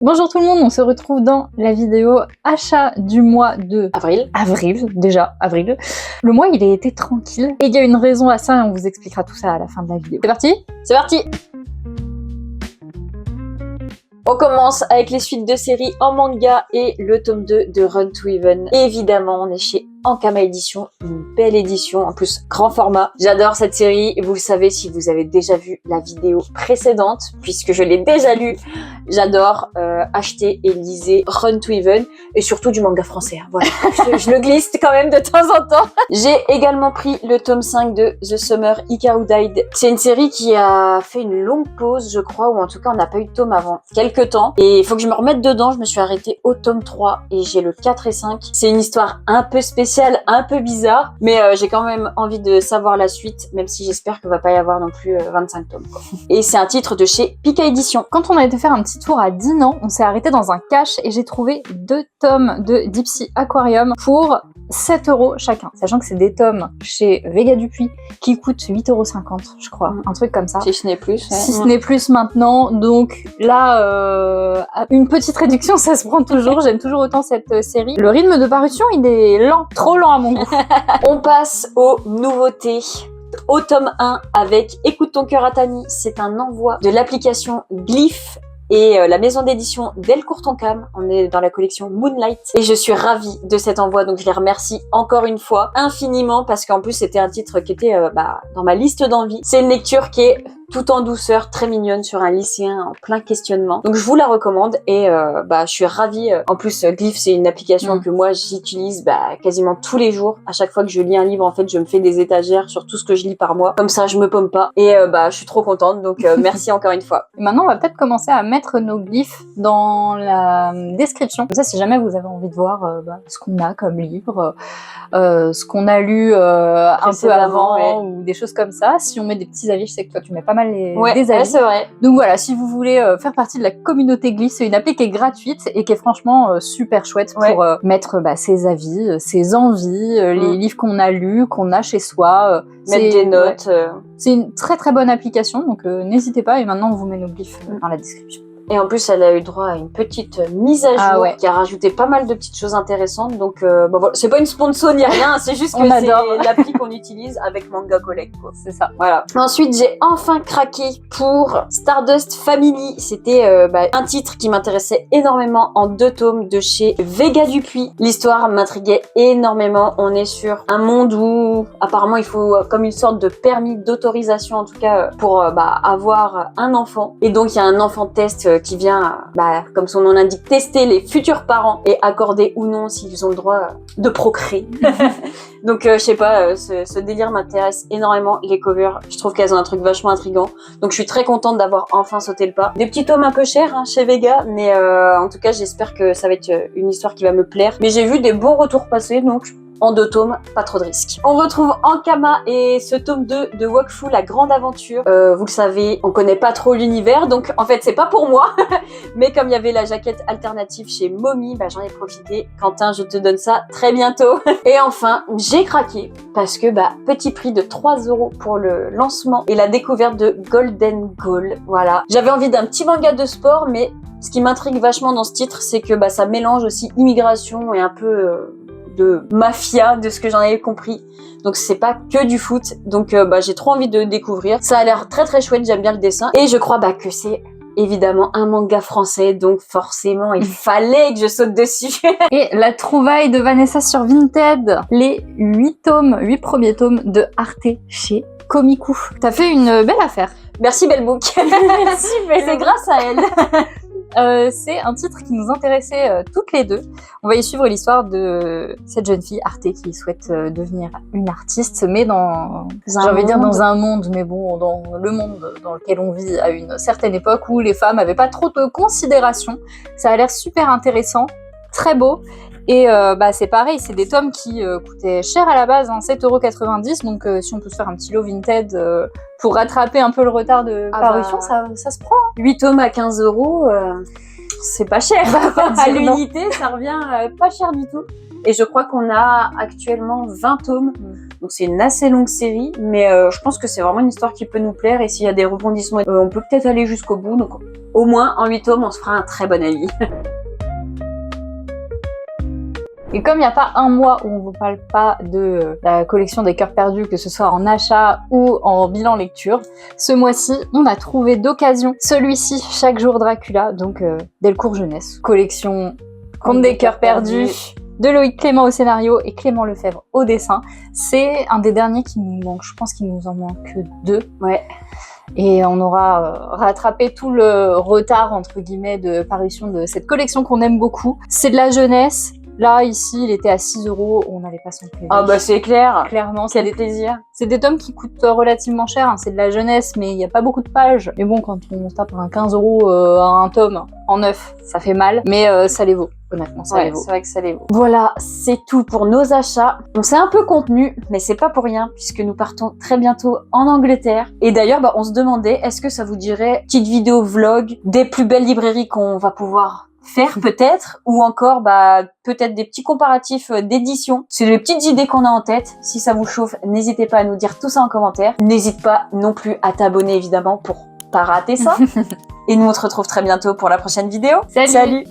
Bonjour tout le monde, on se retrouve dans la vidéo achat du mois de avril. Avril. Le mois il a été tranquille et il y a une raison à ça et on vous expliquera tout ça à la fin de la vidéo. C'est parti? C'est parti! On commence avec les suites de séries en manga et le tome 2 de Run to Even. Évidemment, on est chez Ankama Édition, une belle édition, en plus grand format. J'adore cette série, vous le savez si vous avez déjà vu la vidéo précédente, puisque je l'ai déjà lue. J'adore acheter et liser Run to Even, et surtout du manga français. Hein. Voilà, je le glisse quand même de temps en temps. J'ai également pris le tome 5 de The Summer Hikaru Died. C'est une série qui a fait une longue pause, je crois, ou en tout cas on n'a pas eu de tome avant quelques temps. Et il faut que je me remette dedans, je me suis arrêtée au tome 3, et j'ai le 4 et 5. C'est une histoire un peu spéciale, un peu bizarre, mais j'ai quand même envie de savoir la suite, même si j'espère qu'il va pas y avoir non plus 25 tomes. Quoi. Et c'est un titre de chez Pika Édition. Quand on a été faire un petit tour à Dinan, on s'est arrêté dans un cache et j'ai trouvé 2 tomes de Deep Sea Aquarium pour 7 € chacun, sachant que c'est des tomes chez Vega Dupuis qui coûtent 8,50 €, je crois, un truc comme ça. Si ce n'est plus. Ouais. Si ce n'est plus maintenant, donc là, une petite réduction, ça se prend toujours. J'aime toujours autant cette série. Le rythme de parution, il est lent, trop lent à mon goût. On passe aux nouveautés. Au tome 1 avec Écoute ton cœur Atami, c'est un envoi de l'application Glyph et la maison d'édition Delcourt Tonkam. On est dans la collection Moonlight et je suis ravie de cet envoi, donc je les remercie encore une fois infiniment parce qu'en plus c'était un titre qui était dans ma liste d'envie. C'est une lecture qui est tout en douceur, très mignonne sur un lycéen en plein questionnement. Donc je vous la recommande et je suis ravie. En plus Glyph c'est une application que moi j'utilise quasiment tous les jours. À chaque fois que je lis un livre en fait je me fais des étagères sur tout ce que je lis par mois. Comme ça je me paume pas et je suis trop contente donc merci encore une fois. Et maintenant on va peut-être commencer à mettre nos glyphes dans la description. Comme ça si jamais vous avez envie de voir ce qu'on a comme livre, ce qu'on a lu un peu avant ou des choses comme ça. Si on met des petits avis, je sais que toi tu mets pas mal des avis. C'est vrai. Donc voilà, si vous voulez faire partie de la communauté Glyph, c'est une appli qui est gratuite et qui est franchement super chouette pour mettre ses avis, ses envies, les livres qu'on a lus, qu'on a chez soi. Mettre des notes. C'est une très très bonne application, donc n'hésitez pas. Et maintenant, on vous met nos glyphes dans la description. Et en plus, elle a eu droit à une petite mise à jour qui a rajouté pas mal de petites choses intéressantes. Donc, voilà. C'est pas une sponsor ni rien, c'est juste que c'est l'appli qu'on utilise avec Manga Collect. C'est ça. Voilà. Ensuite, j'ai enfin craqué pour Stardust Family. C'était un titre qui m'intéressait énormément en 2 tomes de chez Vega Dupuis. L'histoire m'intriguait énormément. On est sur un monde où apparemment il faut comme une sorte de permis d'autorisation en tout cas pour avoir un enfant. Et donc, il y a un enfant test qui vient, comme son nom l'indique, tester les futurs parents et accorder ou non s'ils ont le droit de procréer. Donc, je sais pas, ce délire m'intéresse énormément. Les covers, je trouve qu'elles ont un truc vachement intriguant. Donc, je suis très contente d'avoir enfin sauté le pas. Des petits tomes un peu chers chez Vega, mais en tout cas, j'espère que ça va être une histoire qui va me plaire. Mais j'ai vu des bons retours passer, donc en 2 tomes, pas trop de risques. On retrouve Ankama et ce tome 2 de Wakfu, la grande aventure. Vous le savez, on connaît pas trop l'univers, donc en fait c'est pas pour moi. Mais comme il y avait la jaquette alternative chez Momi, j'en ai profité. Quentin, je te donne ça très bientôt. Et enfin, j'ai craqué parce que petit prix de 3 € pour le lancement et la découverte de Golden Goal. Voilà. J'avais envie d'un petit manga de sport, mais ce qui m'intrigue vachement dans ce titre, c'est que ça mélange aussi immigration et un peu de mafia, de ce que j'en avais compris. Donc c'est pas que du foot. Donc j'ai trop envie de découvrir. Ça a l'air très très chouette, j'aime bien le dessin. Et je crois que c'est évidemment un manga français, donc forcément il fallait que je saute dessus. Et la trouvaille de Vanessa sur Vinted, les 8 premiers tomes de Arte chez Komiku. T'as fait une belle affaire. Merci Bellbook. Merci Bellbook. C'est grâce à elle. C'est un titre qui nous intéressait toutes les deux. On va y suivre l'histoire de cette jeune fille, Arte, qui souhaite devenir une artiste, mais dans un monde, mais bon, dans le monde dans lequel on vit à une certaine époque où les femmes n'avaient pas trop de considération. Ça a l'air super intéressant, très beau. Et c'est pareil, c'est des tomes qui coûtaient cher à la base, 7,90 €. Donc si on peut se faire un petit lot Vinted pour rattraper un peu le retard de parution, ça se prend. 8 tomes à 15 €, c'est pas cher. À l'unité, ça revient pas cher du tout. Et je crois qu'on a actuellement 20 tomes. Donc c'est une assez longue série, mais je pense que c'est vraiment une histoire qui peut nous plaire et s'il y a des rebondissements, on peut peut-être aller jusqu'au bout. Donc au moins en 8 tomes, on se fera un très bon avis. Et comme il n'y a pas un mois où on vous parle pas de la collection des cœurs perdus, que ce soit en achat ou en bilan lecture, ce mois-ci, on a trouvé d'occasion celui-ci, Chaque jour Dracula, donc Delcourt Jeunesse. Collection Conte des cœurs perdus, de Loïc Clément au scénario et Clément Lefebvre au dessin. C'est un des derniers qui nous manque, je pense qu'il nous en manque que 2. Ouais. Et on aura rattrapé tout le retard, entre guillemets, de parution de cette collection qu'on aime beaucoup. C'est de la jeunesse. Là, ici, il était à 6 €, on n'allait pas s'en priver. Ah bah c'est clair. Clairement, Quel plaisir. c'est des tomes qui coûtent relativement cher, hein. C'est de la jeunesse, mais il n'y a pas beaucoup de pages. Mais bon, quand on se tape un 15 € à un tome en neuf, ça fait mal. Mais ça les vaut, honnêtement, ça les vaut. C'est vrai que ça les vaut. Voilà, c'est tout pour nos achats. On s'est un peu contenu, mais c'est pas pour rien, puisque nous partons très bientôt en Angleterre. Et d'ailleurs, on se demandait, est-ce que ça vous dirait petite vidéo vlog des plus belles librairies qu'on va pouvoir faire peut-être, ou encore peut-être des petits comparatifs d'édition. C'est les petites idées qu'on a en tête. Si ça vous chauffe, n'hésitez pas à nous dire tout ça en commentaire. N'hésite pas non plus à t'abonner évidemment pour pas rater ça. Et nous on se retrouve très bientôt pour la prochaine vidéo. Salut.